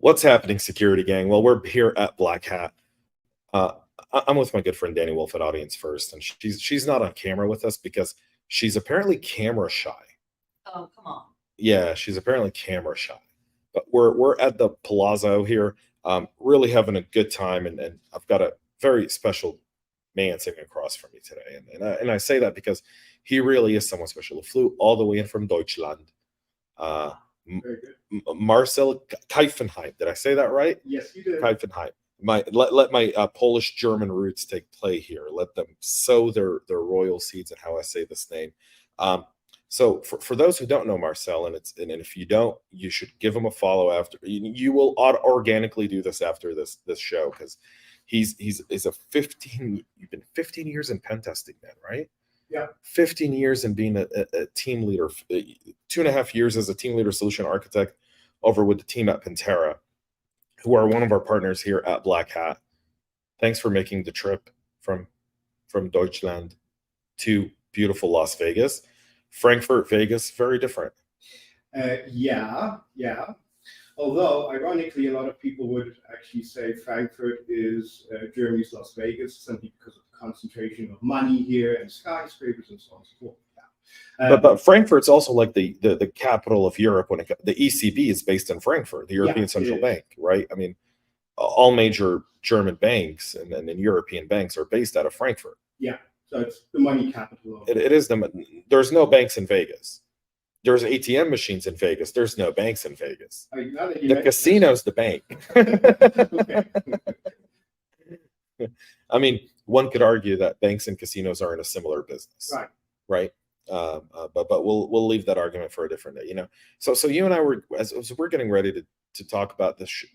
What's happening, security gang? Well, we're here at BlackHat. I'm with my good friend Danny Wolf at Audience First, and she's not on camera with us because she's apparently camera shy. Oh, come on. Yeah, she's apparently camera shy. But we're at the Palazzo here, really having a good time, and I've got a very special man sitting across from me today, and I say that because he really is someone special. He flew all the way in from Deutschland. Very good. Marcel Keiffenheim. Did I say that right? Yes, you did. Keiffenheim. Let my Polish German roots take play here. Let them sow their royal seeds in how I say this name. So for those who don't know Marcel, and if you don't, you should give him a follow after. You will organically do this after this show, because he's a 15. You've been 15 years in pen testing, then, right? Yeah. 15 years in being a team leader. 2.5 years as a team leader solution architect over with the team at Pentera, who are one of our partners here at BlackHat. Thanks for making the trip from Deutschland to beautiful Las Vegas. Frankfurt, Vegas, very different. Yeah. Although, ironically, a lot of people would actually say Frankfurt is Germany's Las Vegas, simply because of the concentration of money here and skyscrapers and so on and so forth. But Frankfurt's also like the capital of Europe. The ECB is based in Frankfurt, the European Central Bank, right? I mean, all major German banks and European banks are based out of Frankfurt. Yeah, so it's the money capital. It is there's no banks in Vegas. There's ATM machines in Vegas. There's no banks in Vegas. The casino's the bank. I mean, one could argue that banks and casinos are in a similar business, right? But we'll leave that argument for a different day. So you and I were as we're getting ready to talk about this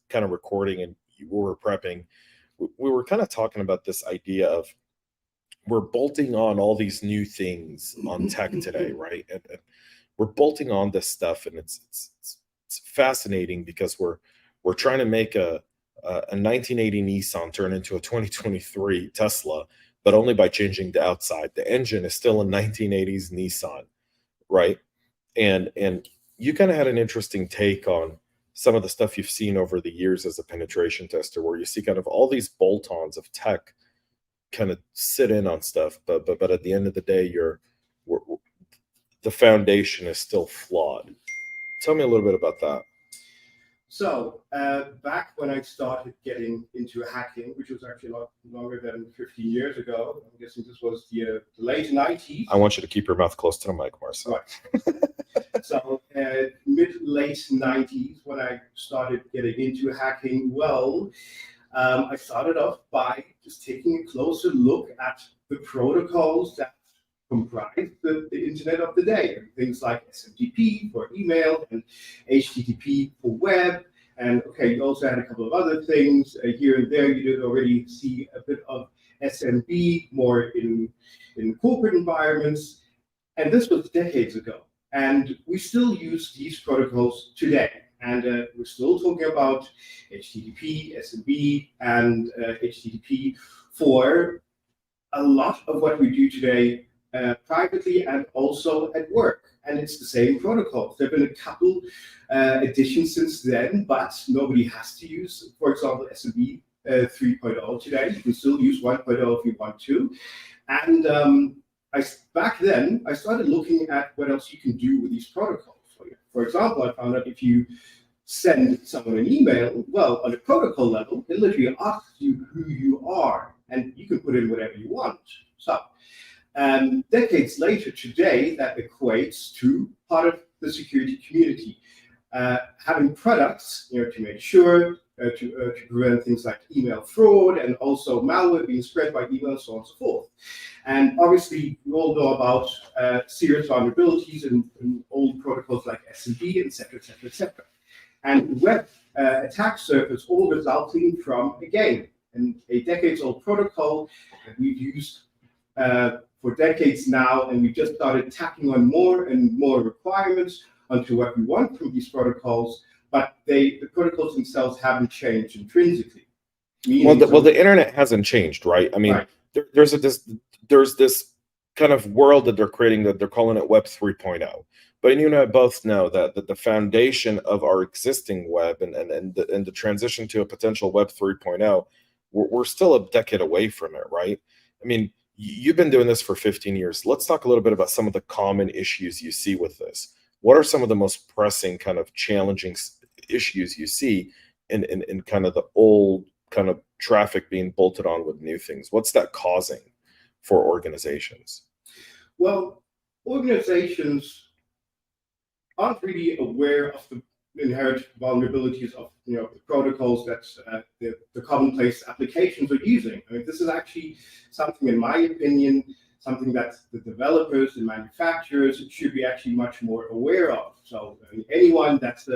kind of recording, and we were prepping. We were kind of talking about this idea of we're bolting on all these new things on tech today, right? And we're bolting on this stuff, and it's fascinating because we're trying to make a 1980 Nissan turn into a 2023 Tesla, but only by changing the outside. The engine is still a 1980s Nissan, right? And you kind of had an interesting take on some of the stuff you've seen over the years as a penetration tester, where you see kind of all these bolt-ons of tech kind of sit in on stuff, but at the end of the day, the foundation is still flawed. Tell me a little bit about that. So back when I started getting into hacking, which was actually a lot longer than 15 years ago, I'm guessing this was the late 90s. I want you to keep your mouth close to the mic, Marcel. Right. So mid-late 90s, when I started getting into hacking, I started off by just taking a closer look at the protocols that comprise the internet of the day. Things like SMTP for email and HTTP for web. And you also had a couple of other things here and there. You did already see a bit of SMB more in corporate environments. And this was decades ago. And we still use these protocols today. And we're still talking about HTTP, SMB, and HTTP for a lot of what we do today privately and also at work. And it's the same protocols. There have been a couple additions since then, but nobody has to use, for example, SMB 3.0 today. You can still use 1.0 if you want to. And back then, I started looking at what else you can do with these protocols. For example, I found out if you send someone an email, on a protocol level, it literally asks you who you are, and you can put in whatever you want. So, decades later today, that equates to part of the security community, having products, to make sure to prevent things like email fraud and also malware being spread by email, so on and so forth. And obviously, we all know about serious vulnerabilities in old protocols like SMB, etc., etc., etc. And web attack surface all resulting from, again, a decades-old protocol that we've used for decades now, and we just started tacking on more and more requirements onto what we want from these protocols, but the protocols themselves haven't changed intrinsically. Well, the internet hasn't changed, right? I mean, there's this kind of world that they're creating that they're calling it Web 3.0, But you and I both know that the foundation of our existing web and the transition to a potential Web 3.0, we're still a decade away from it, right? I mean, you've been doing this for 15 years. Let's talk a little bit about some of the common issues you see with this. What are some of the most pressing kind of challenging issues you see in kind of the old kind of traffic being bolted on with new things? What's that causing for organizations? Well, organizations aren't really aware of the inherent vulnerabilities of the protocols that the commonplace applications are using. I mean, this is actually something, in my opinion, something that the developers and manufacturers should be actually much more aware of. So anyone that's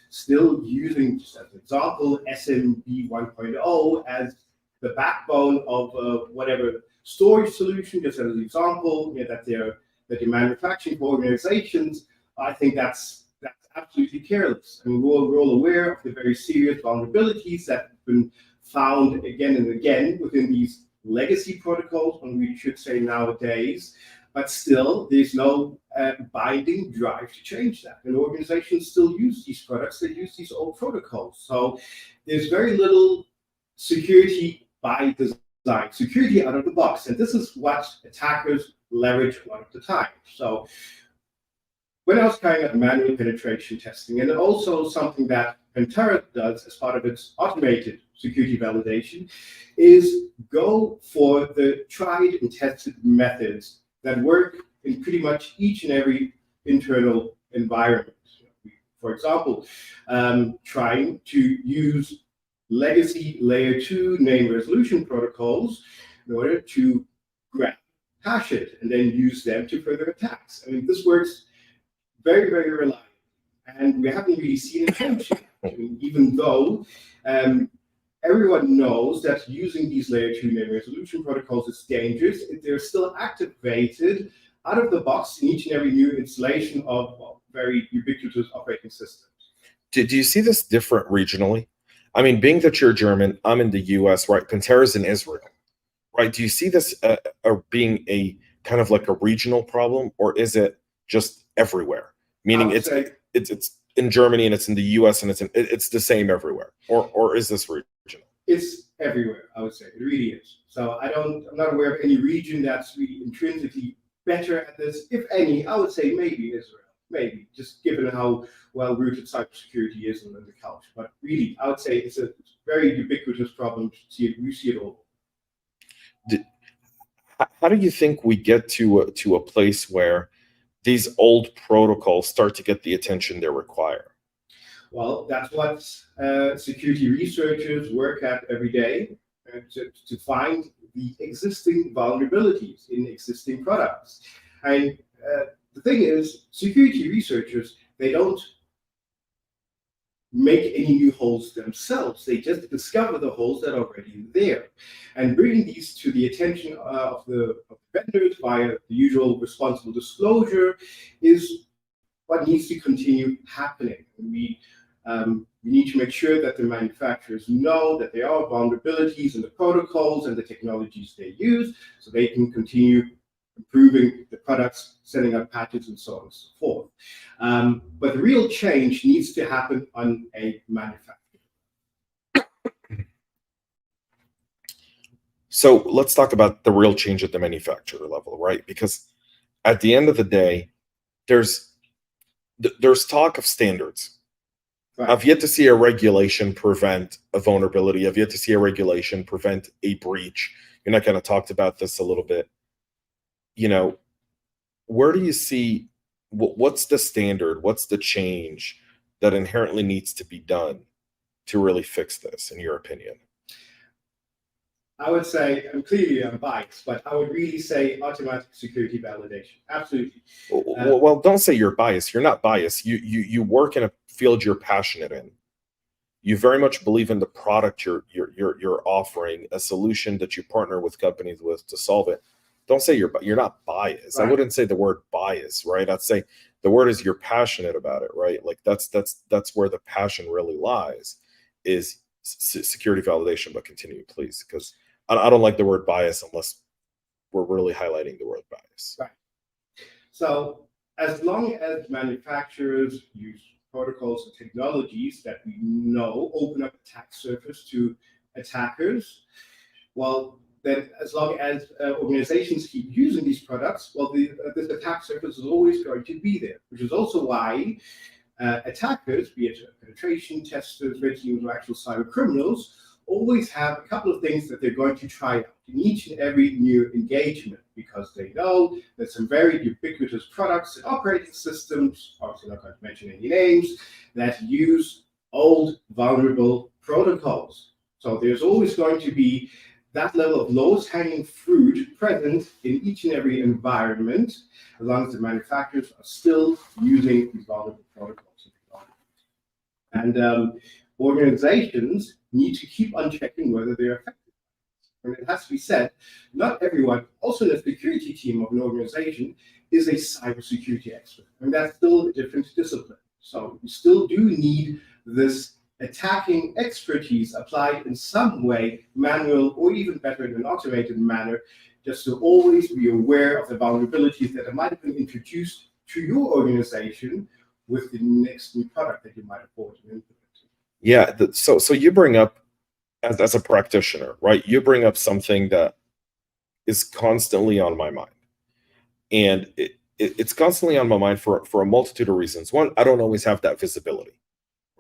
still using, just as an example, SMB 1.0 as the backbone of whatever storage solution, just as an example, that they're manufacturing for organizations, I think that's absolutely careless. I mean, we're all aware of the very serious vulnerabilities that have been found again and again within these legacy protocols, and we should say nowadays, but still there's no binding drive to change that. And organizations still use these products, they use these old protocols. So there's very little security by design, security out of the box. And this is what attackers leverage a lot of the time. So when I was carrying out manual penetration testing, and also something that Pentera does as part of its automated security validation, is go for the tried and tested methods that work in pretty much each and every internal environment. For example, trying to use legacy layer 2 name resolution protocols in order to grab, hash it, and then use them to further attacks. I mean, this works very, very reliable, and we haven't really seen it change. I mean, even though everyone knows that using these layer 2 name resolution protocols is dangerous, they're still activated out of the box in each and every new installation of very ubiquitous operating systems. Do you see this different regionally? I mean, being that you're German, I'm in the US, right? Pentera's in Israel, right? Do you see this being a kind of like a regional problem, or is it just everywhere? Meaning it's in Germany and it's in the US and it's the same everywhere, or is this regional? It's everywhere, I would say. It really is. So I'm not aware of any region that's really intrinsically better at this. If any, I would say maybe Israel. Maybe, just given how well-rooted cybersecurity is in the culture. But really, I would say it's a very ubiquitous problem. We see it all. How do you think we get to a place where these old protocols start to get the attention they require? Well, that's what security researchers work at every day, to find the existing vulnerabilities in existing products. And the thing is, security researchers, they don't make any new holes themselves. They just discover the holes that are already there. And bringing these to the attention of the vendors via the usual responsible disclosure is what needs to continue happening. We need to make sure that the manufacturers know that there are vulnerabilities in the protocols and the technologies they use, so they can continue improving the products, sending out patches, and so on and so forth. But the real change needs to happen on a manufacturer. So let's talk about the real change at the manufacturer level, right? Because at the end of the day, there's talk of standards. Right. I've yet to see a regulation prevent a vulnerability. I've yet to see a regulation prevent a breach. You're not kind of talked about this a little bit. Where do you see, what's the standard? What's the change that inherently needs to be done to really fix this, in your opinion? I would say, and clearly I'm biased, but I would really say automatic security validation. Absolutely. Well, don't say you're biased. You're not biased. You work in a field you're passionate in. You very much believe in the product you're offering, a solution that you partner with companies with to solve it. Don't say you're not biased. Right. I wouldn't say the word bias, right? I'd say the word is you're passionate about it, right? Like that's where the passion really lies, is security validation. But continue, please, because I don't like the word bias unless we're really highlighting the word bias. Right. So as long as manufacturers use protocols and technologies that we know open up attack surface to attackers, well, then as long as organizations keep using these products, well, this attack surface is always going to be there, which is also why attackers, be it penetration testers, red teams, or actual cyber criminals, always have a couple of things that they're going to try out in each and every new engagement, because they know that some very ubiquitous products and operating systems, obviously not going to mention any names, that use old, vulnerable protocols. So there's always going to be that level of lowest hanging fruit present in each and every environment, as long as the manufacturers are still using these vulnerable protocols. And organizations need to keep on checking whether they're effective. And it has to be said, not everyone, also the security team of an organization, is a cybersecurity expert. And that's still a different discipline. So you still do need this attacking expertise applied in some way, manual or even better in an automated manner, just to always be aware of the vulnerabilities that might have been introduced to your organization with the next new product that you might have bought and implemented. Yeah, so you bring up, as a practitioner, right? You bring up something that is constantly on my mind, and it's constantly on my mind for a multitude of reasons. One, I don't always have that visibility,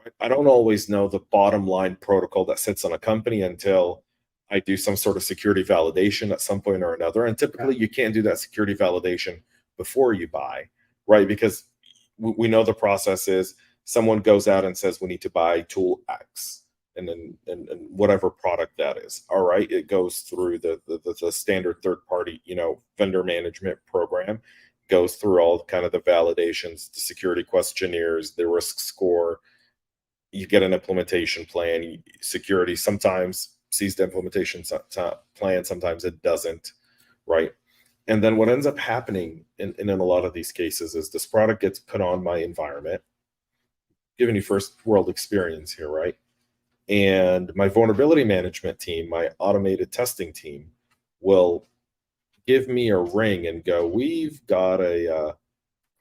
right? I don't always know the bottom line protocol that sits on a company until I do some sort of security validation at some point or another. And typically, you can't do that security validation before you buy, right? Because we know the process is someone goes out and says, we need to buy tool X, and whatever product that is. All right, it goes through the standard third party, vendor management program, goes through all kind of the validations, the security questionnaires, the risk score. You get an implementation plan. Security sometimes sees the implementation plan, sometimes it doesn't, right? And then what ends up happening in a lot of these cases is this product gets put on my environment, giving you first world experience here, right? And my vulnerability management team, my automated testing team, will give me a ring and go, we've got a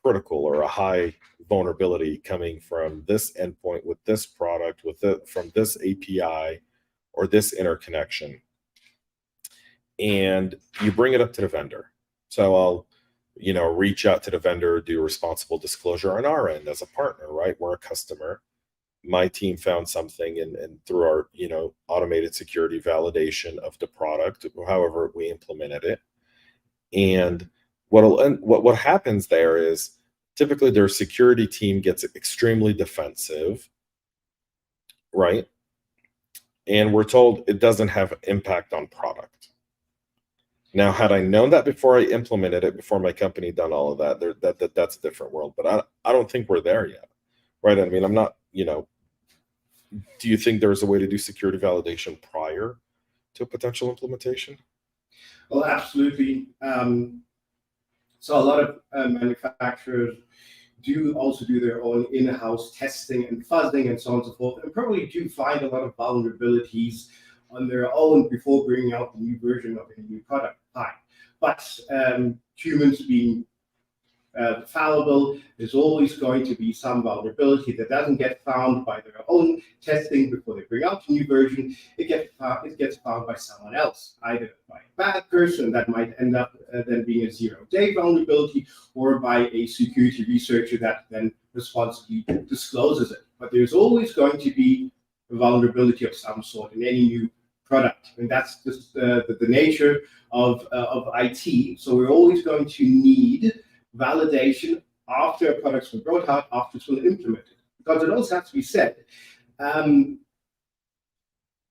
critical or a high vulnerability coming from this endpoint with this product, from this API or this interconnection. And you bring it up to the vendor. So I'll, reach out to the vendor, do responsible disclosure on our end as a partner, right? We're a customer. My team found something, and through our, automated security validation of the product, however we implemented it. And what happens there is typically their security team gets extremely defensive, right? And we're told it doesn't have impact on product. Now, had I known that before I implemented it, before my company done all of that, that's a different world. But I don't think we're there yet, right? I mean, I'm not, do you think there's a way to do security validation prior to a potential implementation? Well, absolutely. So a lot of manufacturers do also do their own in-house testing and fuzzing and so on and so forth, and probably do find a lot of vulnerabilities on their own before bringing out the new version of a new product. Fine. But humans being fallible, there's always going to be some vulnerability that doesn't get found by their own testing before they bring out the new version. It gets found by someone else, either by a bad person that might end up then being a zero-day vulnerability, or by a security researcher that then responsibly discloses it. But there's always going to be a vulnerability of some sort in any new product, and that's just the nature of IT. So we're always going to need validation after a product's been brought out, after it's been implemented. Because it also has to be said,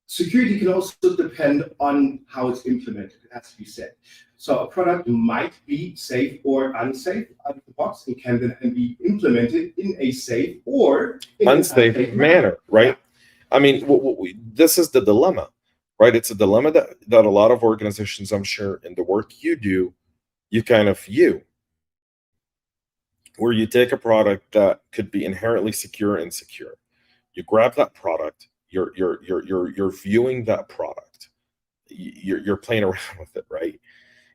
security can also depend on how it's implemented. It has to be said. So a product might be safe or unsafe out of the box, and can then be implemented in a safe or unsafe manner, right? I mean, this is the dilemma, right? It's a dilemma that a lot of organizations, I'm sure, in the work you do, where you take a product that could be inherently secure and secure. You grab that product, you're viewing that product, you're playing around with it, right?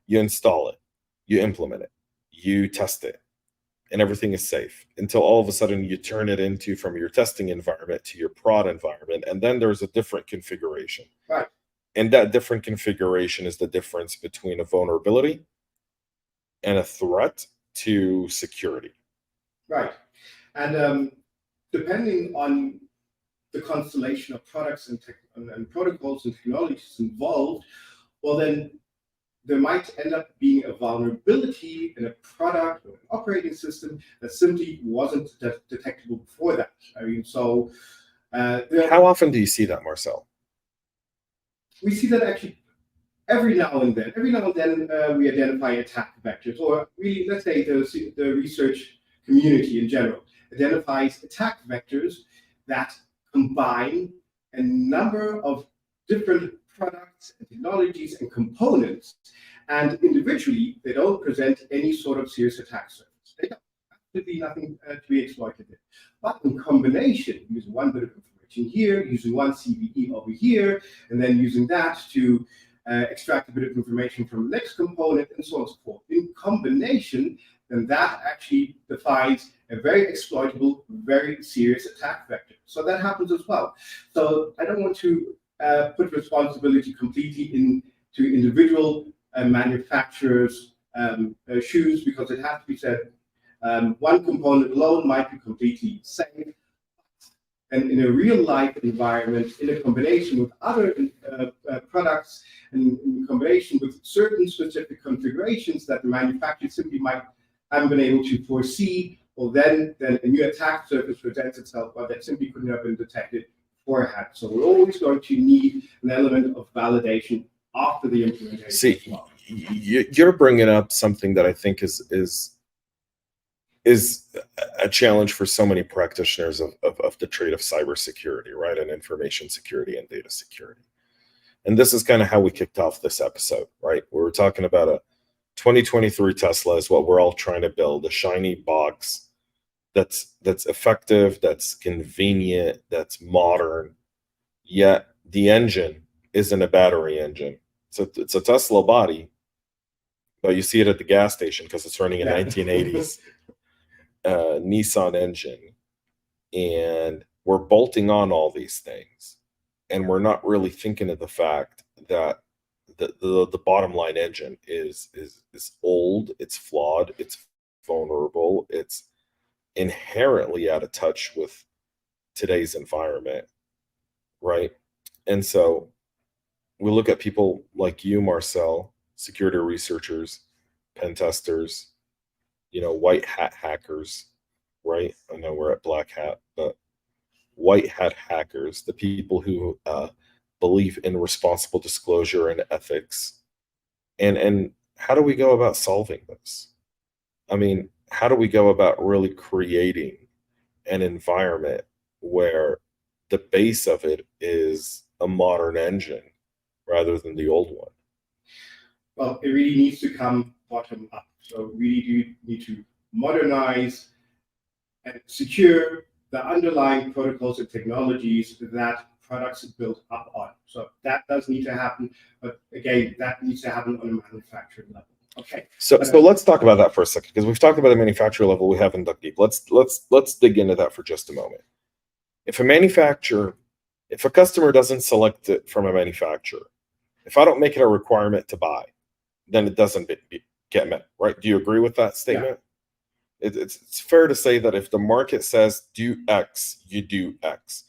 You install it, you implement it, you test it, and everything is safe, until all of a sudden you turn it into from your testing environment to your prod environment, and then there's a different configuration. Right. And that different configuration is the difference between a vulnerability and a threat to security. Right. And depending on the constellation of products and protocols and technologies involved, well, then there might end up being a vulnerability in a product or an operating system that simply wasn't detectable before that. I mean, so how often do you see that, Marcel? We see that actually every now and then. Every now and then we identify attack vectors, or really, let's say the research community in general identifies attack vectors that combine a number of different products and technologies and components, and individually they don't present any sort of serious attack surface. They don't. Absolutely nothing to be exploited in. But in combination, using one bit of information here, using one CVE over here, and then using that to extract a bit of information from the next component, and so on and so forth. In combination, then that actually defines a very exploitable, very serious attack vector. So that happens as well. So I don't want to put responsibility completely into individual manufacturers' shoes, because it has to be said, one component alone might be completely safe. And in a real-life environment, in a combination with other products, and in combination with certain specific configurations that the manufacturer simply might haven't been able to foresee, well, then a new attack surface presents itself, but that simply couldn't have been detected beforehand. So we're always going to need an element of validation after the implementation. See, as well. You're bringing up something that I think is a challenge for so many practitioners of the trade of cybersecurity, right? And information security and data security. And this is kind of how we kicked off this episode, right? We were talking about a 2023 Tesla is what we're all trying to build, a shiny box that's effective, that's convenient, that's modern, yet the engine isn't a battery engine. So it's a Tesla body, but you see it at the gas station because it's running a 1980s Nissan engine. And we're bolting on all these things, and we're not really thinking of the fact that the bottom line engine is old, it's flawed, it's vulnerable, it's inherently out of touch with today's environment, right? And so we look at people like you, Marcel, security researchers, pen testers, white hat hackers, right? I know we're at BlackHat, but white hat hackers, the people who believe in responsible disclosure and ethics. And how do we go about solving this? I mean, how do we go about really creating an environment where the base of it is a modern engine rather than the old one? Well, it really needs to come bottom up. So we really do need to modernize and secure the underlying protocols and technologies that products are built up on. So that does need to happen, but again, that needs to happen on a manufacturing level. Okay. So let's talk about that for a second, because we've talked about the manufacturer level. We haven't dug deep. Let's dig into that for just a moment. If a customer doesn't select it from a manufacturer, if I don't make it a requirement to buy, then it doesn't get met, right? Do you agree with that statement? Yeah. It's fair to say that if the market says do X, you do X.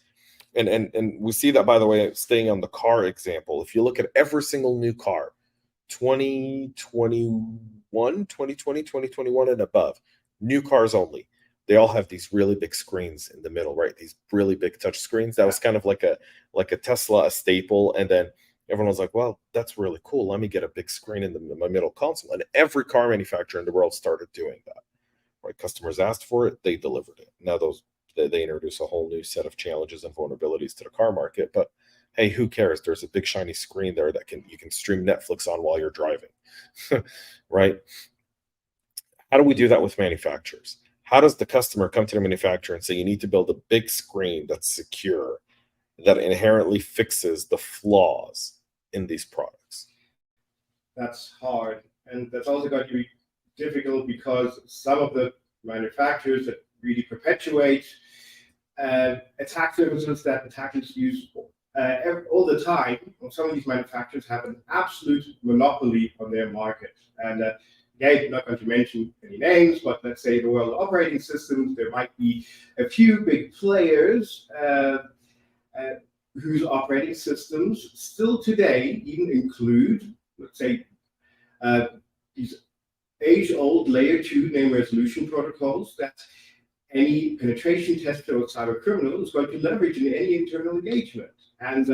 And we see that, by the way, staying on the car example. If you look at every single new car, 2021, 2020, 2021 and above, new cars only, they all have these really big screens in the middle, right? These really big touch screens. That was kind of like a Tesla, a staple. And then everyone was like, well, that's really cool. Let me get a big screen in my middle console. And every car manufacturer in the world started doing that, right? Customers asked for it, they delivered it. Now they introduce a whole new set of challenges and vulnerabilities to the car market, but hey, who cares? There's a big shiny screen there that you can stream Netflix on while you're driving, right? How do we do that with manufacturers? How does the customer come to the manufacturer and say, you need to build a big screen that's secure, that inherently fixes the flaws in these products? That's hard. And that's also going to be difficult because some of the manufacturers that really perpetuate attack surfaces that attackers use all the time. Some of these manufacturers have an absolute monopoly on their market. And again, I'm not going to mention any names, but let's say the world of operating systems, there might be a few big players whose operating systems still today even include, let's say, these age-old layer 2 name resolution protocols that any penetration tester or cyber criminal is going to leverage in any internal engagement. And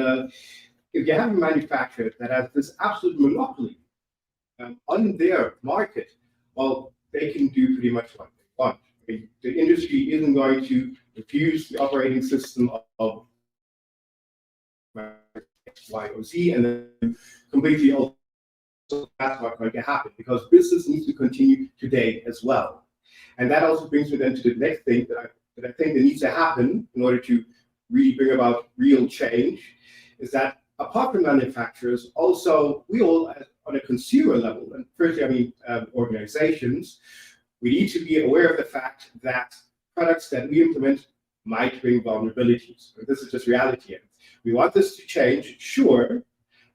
if you have a manufacturer that has this absolute monopoly on their market, well, they can do pretty much what they want. The industry isn't going to refuse the operating system of X, Y, or Z and then completely alter. So that's not going to happen because business needs to continue today as well. And that also brings me then to the next thing that I think that needs to happen in order to really bring about real change, is that apart from manufacturers, also we all, on a consumer level, and firstly, I mean organizations, we need to be aware of the fact that products that we implement might bring vulnerabilities. And this is just reality. We want this to change, sure,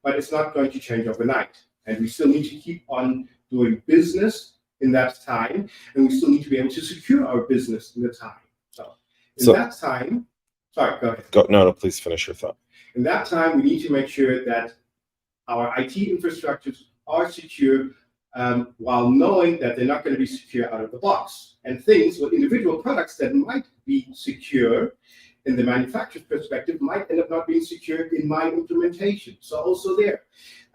but it's not going to change overnight. And we still need to keep on doing business in that time, and we still need to be able to secure our business in the time. So that time, sorry, go ahead. No, please finish your thought. In that time, we need to make sure that our IT infrastructures are secure while knowing that they're not going to be secure out of the box. And things with individual products that might be secure in the manufacturer's perspective might end up not being secure in my implementation. So also there,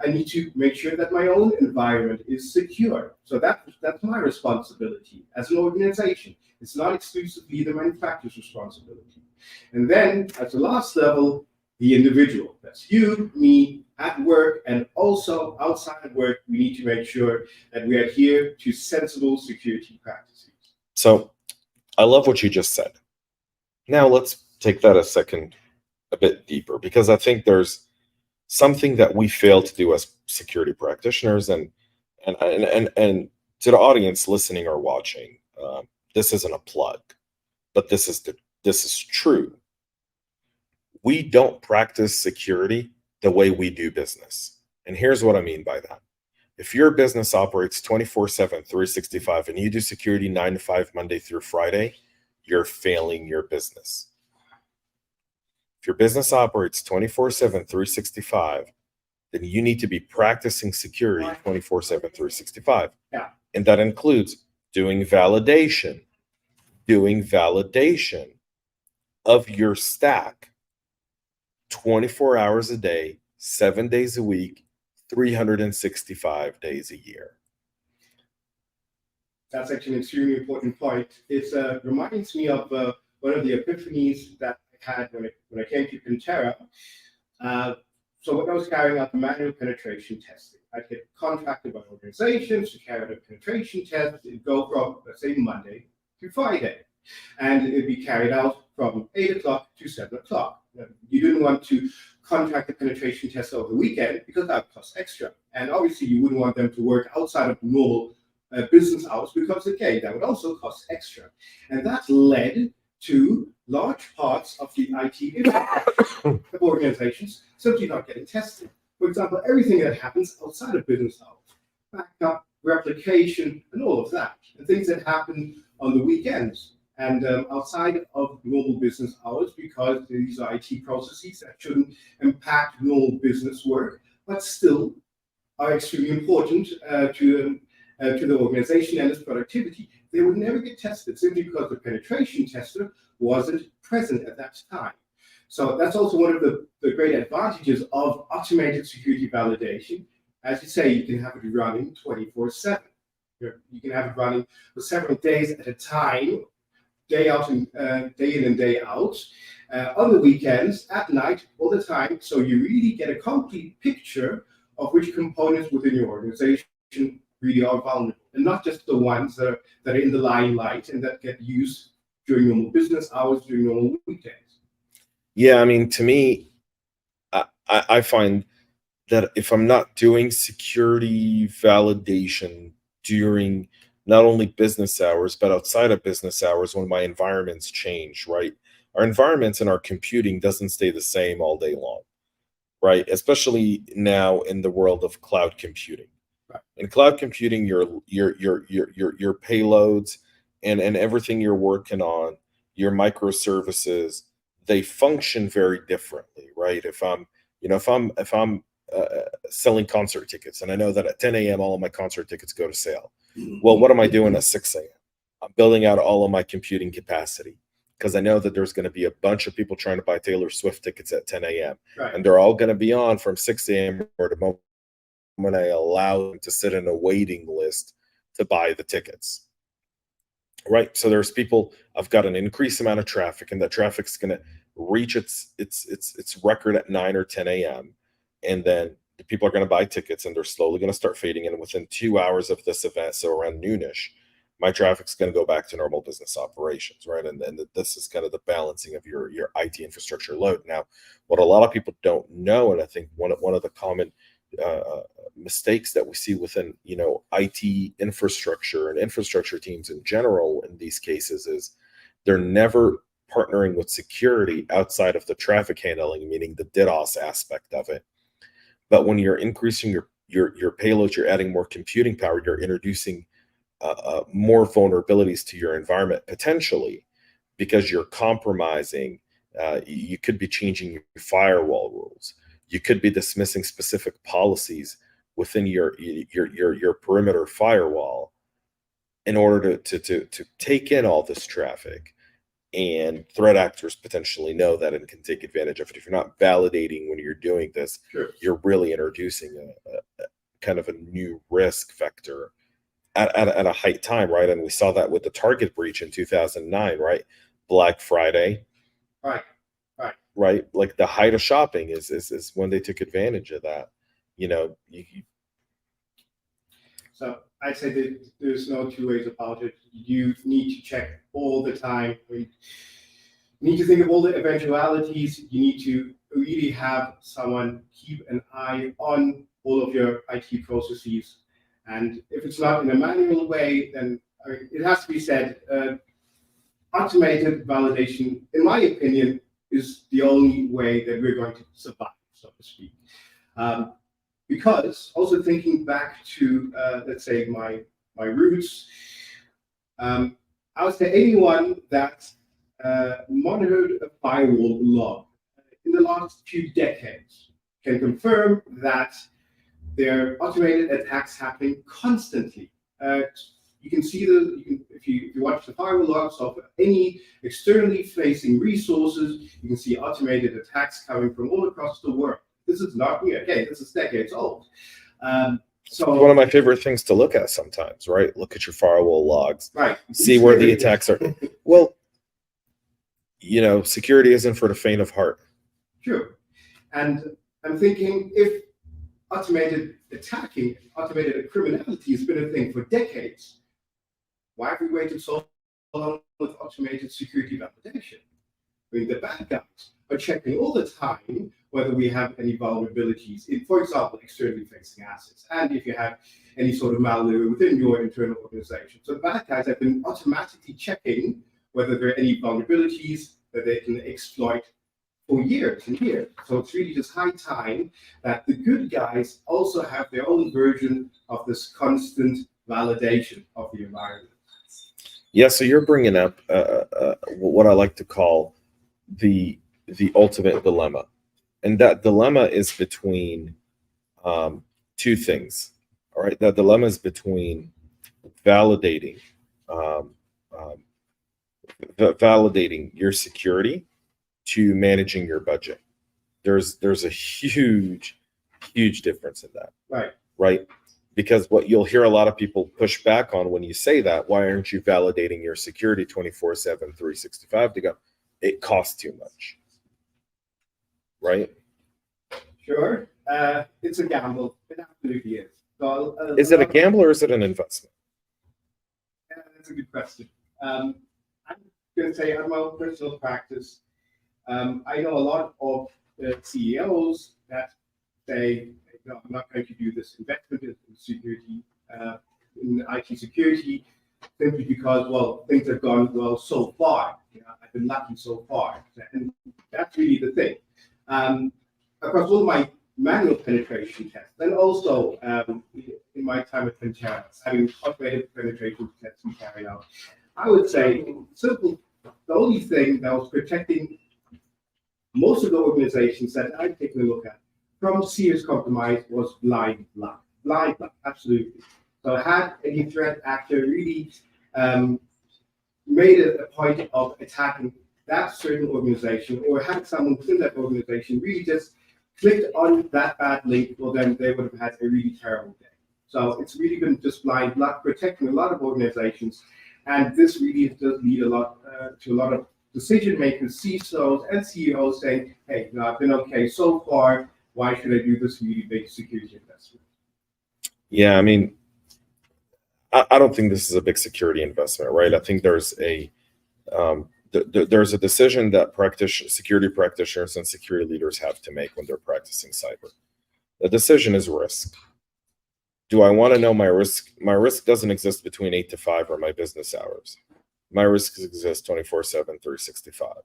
I need to make sure that my own environment is secure. So that's my responsibility as an organization. It's not exclusively the manufacturer's responsibility. And then at the last level, the individual. That's you, me, at work, and also outside of work, we need to make sure that we adhere to sensible security practices. So I love what you just said. Now let's take that a bit deeper, because I think there's something that we fail to do as security practitioners, and to the audience listening or watching, this isn't a plug, but this is true. We don't practice security the way we do business. And here's what I mean by that. If your business operates 24/7, 365, and you do security 9 to 5, Monday through Friday, you're failing your business. If your business operates 24/7, 365, then you need to be practicing security 24/7, 365. Yeah. And that includes doing validation of your stack 24 hours a day, 7 days a week, 365 days a year. That's actually an extremely important point. It reminds me of one of the epiphanies that I had when I came to Pentera. So when I was carrying out the manual penetration testing, I'd get contracted by organizations to carry out a penetration test. It'd go from, let's say, Monday to Friday. And it'd be carried out from 8 o'clock to 7 o'clock. You didn't want to contract a penetration test over the weekend because that costs extra. And obviously you wouldn't want them to work outside of normal business hours because, again, that would also cost extra. And that led to large parts of the IT organizations simply not getting tested. For example, everything that happens outside of business hours, backup, replication, and all of that, and things that happen on the weekends and outside of normal business hours, because these are IT processes that shouldn't impact normal business work, but still are extremely important to the organization and its productivity. They would never get tested simply because the penetration tester wasn't present at that time. So that's also one of the great advantages of automated security validation. As you say, you can have it running 24/7. You can have it running for several days at a time, day in and day out, on the weekends, at night, all the time. So you really get a complete picture of which components within your organization really are vulnerable, and not just the ones that are in the limelight and that get used during normal business hours, during normal weekdays. Yeah, I mean, to me, I find that if I'm not doing security validation during not only business hours, but outside of business hours when my environments change, right? Our environments and our computing doesn't stay the same all day long, right? Especially now in the world of cloud computing. Right. In cloud computing, your payloads and everything you're working on, your microservices, they function very differently, right? If I'm selling concert tickets, and I know that at 10 a.m. all of my concert tickets go to sale. Well, what am I doing at 6 a.m.? I'm building out all of my computing capacity because I know that there's going to be a bunch of people trying to buy Taylor Swift tickets at 10 a.m. Right. And they're all going to be on from 6 a.m. or the moment when I allow them to sit in a waiting list to buy the tickets. Right. So there's people, I've got an increased amount of traffic, and that traffic's going to reach its record at 9 or 10 a.m. And then the people are going to buy tickets, and they're slowly going to start fading in. And within 2 hours of this event, so around noonish, my traffic's going to go back to normal business operations, right? And this is kind of the balancing of your IT infrastructure load. Now, what a lot of people don't know, and I think one of the common mistakes that we see within IT infrastructure and infrastructure teams in general in these cases is they're never partnering with security outside of the traffic handling, meaning the DDoS aspect of it. But when you're increasing your payloads, you're adding more computing power, you're introducing more vulnerabilities to your environment potentially, because you're compromising. You could be changing your firewall rules. You could be dismissing specific policies within your perimeter firewall in order to take in all this traffic. And threat actors potentially know that and can take advantage of it. If you're not validating when you're doing this, Sure. You're really introducing a kind of a new risk vector at a height time, right? And we saw that with the Target breach in 2009, right? Black Friday, right? Like the height of shopping is when they took advantage of that. So I'd say that there's no two ways about it. You need to check all the time. You need to think of all the eventualities. You need to really have someone keep an eye on all of your IT processes. And if it's not in a manual way, then it has to be said, automated validation, in my opinion, is the only way that we're going to survive, so to speak. Because also thinking back to, let's say, my roots, I would say anyone that monitored a firewall log in the last few decades can confirm that there are automated attacks happening constantly. You can see if you watch the firewall logs of any externally facing resources, you can see automated attacks coming from all across the world. This is not new. Okay, this is decades old. So one of my favorite things to look at sometimes, right? Look at your firewall logs, right? See where the attacks are. Well, security isn't for the faint of heart. Sure. And I'm thinking, if automated criminality has been a thing for decades, why have we waited so long with automated security validation? I mean, the bad guys are checking all the time whether we have any vulnerabilities in, for example, externally facing assets, and if you have any sort of malware within your internal organization. So the bad guys have been automatically checking whether there are any vulnerabilities that they can exploit for years and years. So it's really just high time that the good guys also have their own version of this constant validation of the environment. Yeah, so you're bringing up what I like to call the ultimate dilemma. And that dilemma is between two things. All right, that dilemma is between validating your security to managing your budget. There's a huge difference in that. Right? Because what you'll hear a lot of people push back on when you say that, why aren't you validating your security 24/7, 365? To go, it costs too much. Right? Sure. It's a gamble. It absolutely is. So, is it a gamble or is it an investment? Yeah, that's a good question. I'm going to say, out of my own personal practice, I know a lot of CEOs that say, no, I'm not going to do this investment in security, in IT security, simply because, well, things have gone well so far. I've been lucky so far, and that's really the thing. Across all my manual penetration tests, and also in my time at Pentera, having automated penetration tests we carry out, I would say simple. The only thing that was protecting most of the organizations that I've taken a look at from serious compromise was blind luck. Blind luck, absolutely. So had any threat actor really made a point of attacking that certain organization, or had someone within that organization really just clicked on that bad link, well, then they would have had a really terrible day. So it's really been just blind luck protecting a lot of organizations, and this really does lead a lot to a lot of decision makers, CISOs and CEOs saying, hey, I've been okay so far, why should I do this really big security investment? Yeah, I mean, I don't think this is a big security investment, right? I think there's a decision that security practitioners and security leaders have to make when they're practicing cyber. The decision is risk. Do I want to know my risk? My risk doesn't exist between 8 to 5 or my business hours. My risks exist 24/7, 365.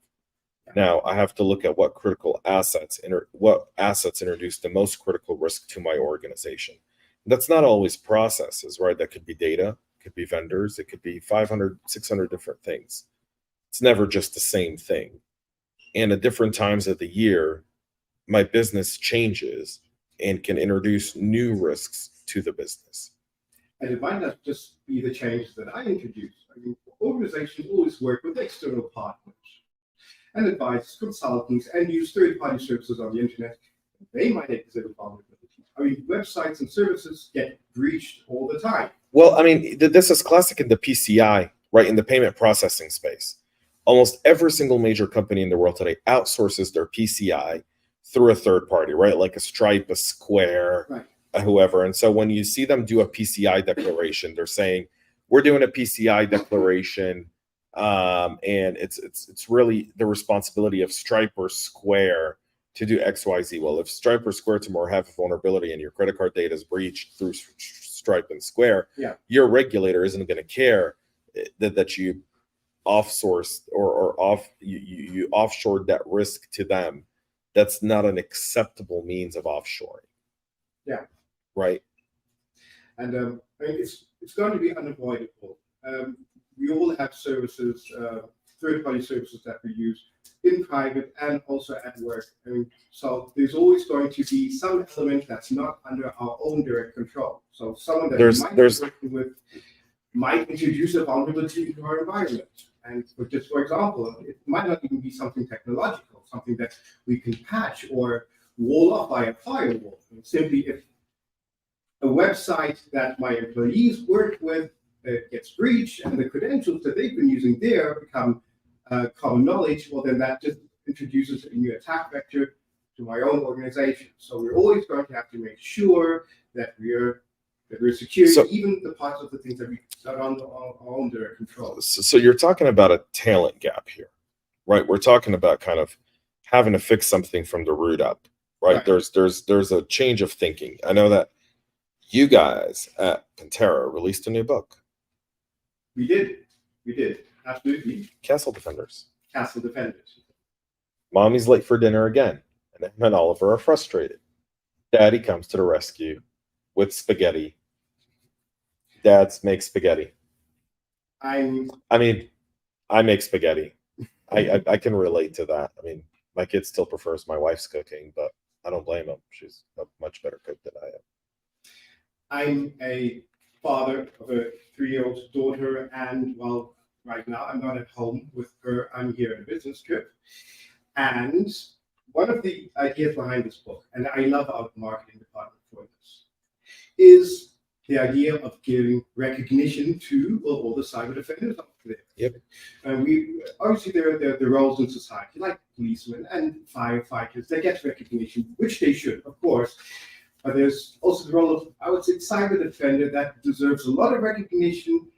Now I have to look at what critical assets introduce the most critical risk to my organization. That's not always processes, right? That could be data, it could be vendors, it could be 500, 600 different things. It's never just the same thing. And at different times of the year, my business changes and can introduce new risks to the business. And it might not just be the changes that I introduce. I mean, organizations always work with external partners and advise consultants and use third-party services on the internet. They might exhibit vulnerabilities. I mean, websites and services get breached all the time. Well, I mean, this is classic in the PCI, right? In the payment processing space. Almost every single major company in the world today outsources their PCI through a third party, right? Like a Stripe, a Square, right, whoever. And so when you see them do a PCI declaration, they're saying, we're doing a PCI declaration, and it's really the responsibility of Stripe or Square to do XYZ. Well, if Stripe or Square tomorrow have a vulnerability and your credit card data is breached through Stripe and Square, your regulator isn't going to care that you offsourced you offshored that risk to them. That's not an acceptable means of offshoring. Yeah. Right. And I mean, it's going to be unavoidable. We all have services, third-party services that we use in private and also at work. I mean, so there's always going to be some element that's not under our own direct control. So someone that we might be working with might introduce a vulnerability into our environment. And just for example, it might not even be something technological, something that we can patch or wall off by a firewall. And simply, if a website that my employees work with gets breached and the credentials that they've been using there become common knowledge, well, then that just introduces a new attack vector to my own organization. So we're always going to have to make sure that we're secure, even the parts of the things that we are under our own direct control. So you're talking about a talent gap here, right? We're talking about kind of having to fix something from the root up, right? There's a change of thinking. I know that you guys at Pentera released a new book. We did, absolutely. Castle Defenders. Mommy's late for dinner again, and Em and Oliver are frustrated. Daddy comes to the rescue with spaghetti. Dads make spaghetti. I make spaghetti. I can relate to that. I mean, my kid still prefers my wife's cooking, but I don't blame him. She's a much better cook than I am. I'm a father of a 3-year-old daughter, and well, right now I'm not at home with her. I'm here on a business trip. And one of the ideas behind this book, and I love our marketing department for this, is the idea of giving recognition to all the cyber defenders out there. Yep. And we obviously there are the roles in society, like policemen and firefighters, that get recognition, which they should, of course. But there's also the role of, I would say, cyber defender that deserves a lot of recognition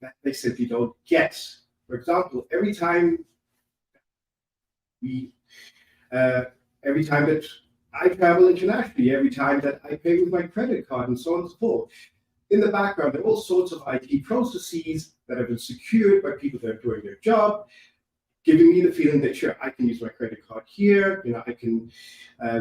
that they simply don't get. For example, every time that I travel internationally, every time that I pay with my credit card and so on and so forth, in the background, there are all sorts of IT processes that have been secured by people that are doing their job, giving me the feeling that, sure, I can use my credit card here, I can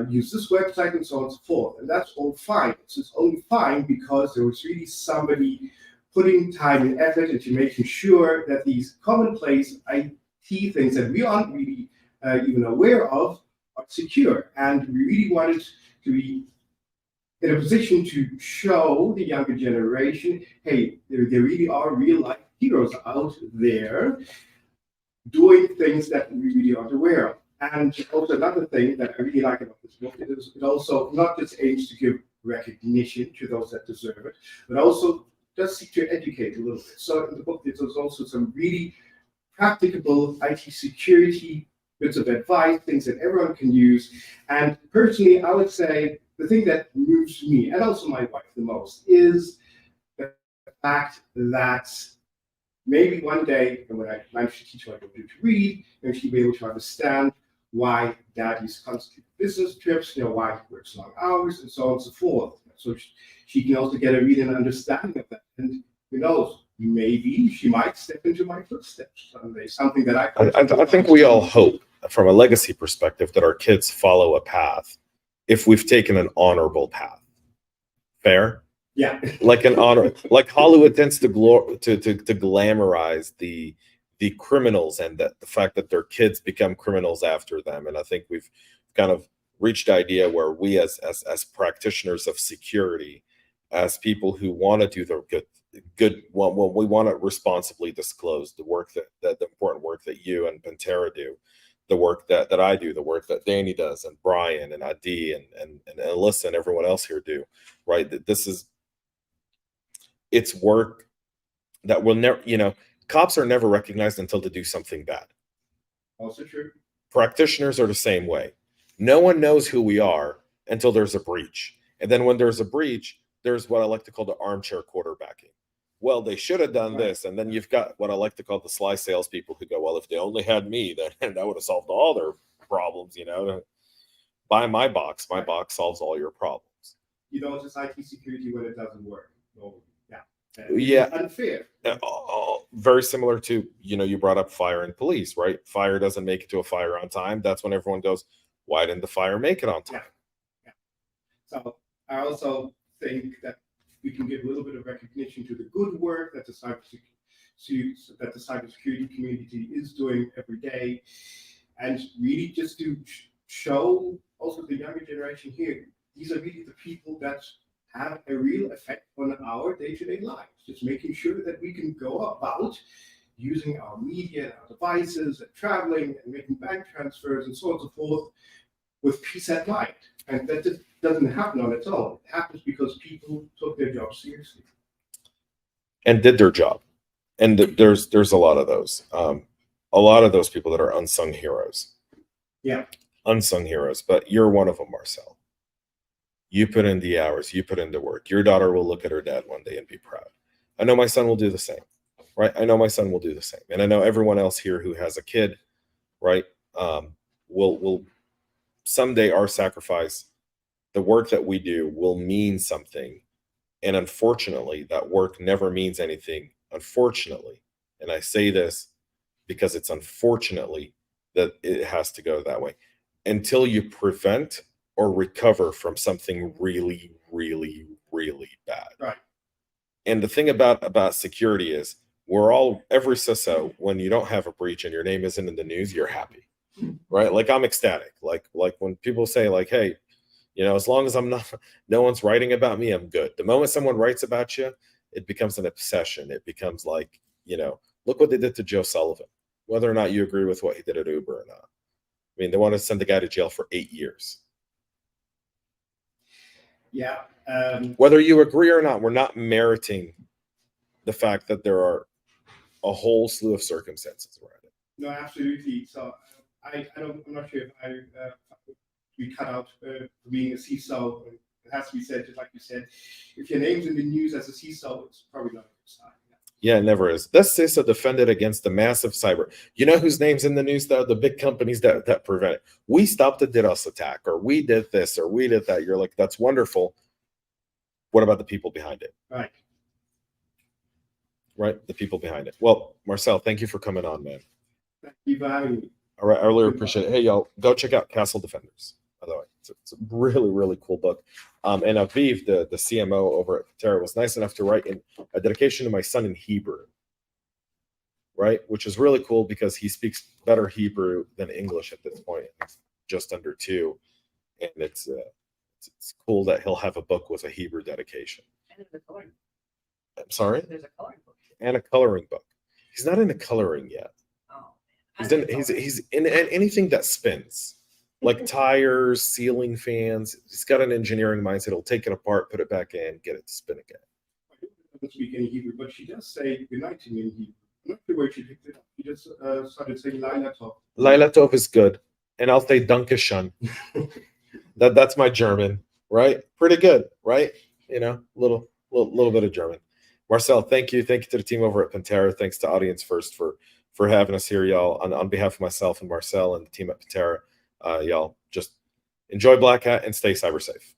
use this website and so on and so forth. And that's all fine. It's only fine because there was really somebody putting time and effort into making sure that these commonplace IT things that we aren't really even aware of are secure. And we really wanted to be in a position to show the younger generation, hey, there really are real life heroes out there doing things that we really aren't aware of. And also another thing that I really like about this book is it also not just aims to give recognition to those that deserve it, but also does seek to educate a little bit. So in the book, there's also some really practicable IT security bits of advice, things that everyone can use. And personally, I would say the thing that moves me, and also my wife the most, is the fact that maybe one day, and when I manage to teach her to read, then she'll be able to understand why daddy's constantly business trips, why he works long hours, and so on and so forth. So she can also get a read and understanding of that. And who knows, maybe she might step into my footsteps someday, something that I think we all hope, from a legacy perspective, that our kids follow a path if we've taken an honorable path. Fair? Yeah. Like Hollywood tends to glamorize the criminals and the fact that their kids become criminals after them. And I think we've kind of reached the idea where we as practitioners of security, as people who want to do the good well, we want to responsibly disclose the work that the important work that you and Pentera do, the work that I do, the work that Danny does, and Brian and Adi and Alyssa and everyone else here do, right? That it's work that will never, cops are never recognized until they do something bad. Also true. Practitioners are the same way. No one knows who we are until there's a breach. And then when there's a breach, there's what I like to call the armchair quarterbacking. Well, they should have done this. And then you've got what I like to call the sly salespeople who go, well, if they only had me, then that would have solved all their problems, Buy my box. My box solves all your problems. It's just IT security when it doesn't work. Yeah. Unfair. Very similar to, you brought up fire and police, right? Fire doesn't make it to a fire on time. That's when everyone goes, why didn't the fire make it on time? Yeah. So I also think that we can give a little bit of recognition to the good work that the cybersecurity community is doing every day, and really just to show also the younger generation here, these are really the people that have a real effect on our day-to-day lives. Just making sure that we can go about using our media and our devices and traveling and making bank transfers and so on and so forth with peace at mind. And that just doesn't happen on its own. It happens because people took their job seriously. And did their job. And there's a lot of those. A lot of those people that are unsung heroes. Yeah. Unsung heroes. But you're one of them, Marcel. You put in the hours, you put in the work. Your daughter will look at her dad one day and be proud. I know my son will do the same, right? I know my son will do the same. And I know everyone else here who has a kid, right, will someday our sacrifice, the work that we do will mean something. And unfortunately, that work never means anything. Unfortunately, and I say this because it's unfortunately that it has to go that way, until you prevent or recover from something really, really, really bad. Right. And the thing about security is every CISO, when you don't have a breach and your name isn't in the news, you're happy, right? Like I'm ecstatic. Like when people say like, hey, as long as no one's writing about me, I'm good. The moment someone writes about you, it becomes an obsession. It becomes like, look what they did to Joe Sullivan, whether or not you agree with what he did at Uber or not. I mean, they want to send the guy to jail for 8 years. Yeah. Whether you agree or not, we're not meriting the fact that there are a whole slew of circumstances around it. No, absolutely. So I'm not sure if we cut out being a CISO. It has to be said, just like you said, if your name's in the news as a CISO, it's probably not a good sign. Yeah, it never is. This CISO defended against the massive cyber. You know whose name's in the news, though? The big companies that prevent it. We stopped the DDoS attack, or we did this, or we did that. You're like, that's wonderful. What about the people behind it? Right. right? The people behind it. Well, Marcel, thank you for coming on, man. Thank you for having me. All right, I really appreciate it. Hey, y'all, go check out Castle Defenders, by the way. It's a really, really cool book. And Aviv, the CMO over at Pentera, was nice enough to write in a dedication to my son in Hebrew, right? Which is really cool because he speaks better Hebrew than English at this point. He's just under 2. And it's cool that he'll have a book with a Hebrew dedication. And there's a coloring. I'm sorry? There's a coloring book. And a coloring book. He's not into coloring yet. Oh, He's in anything that spins, like tires, ceiling fans. He's got an engineering mindset. He'll take it apart, put it back in, get it to spin again. I don't speak any Hebrew, but she does say goodnight to me in Hebrew. I'm not sure where she picked it up. She just started saying Laila Tov. Laila Tov is good. And I'll say Danke schön. That's my German, right? Pretty good, right? You know, little bit of German. Marcel, thank you. Thank you to the team over at Pentera. Thanks to Audience First for having us here, y'all. On behalf of myself and Marcel and the team at Pentera, y'all just enjoy BlackHat and stay cyber safe.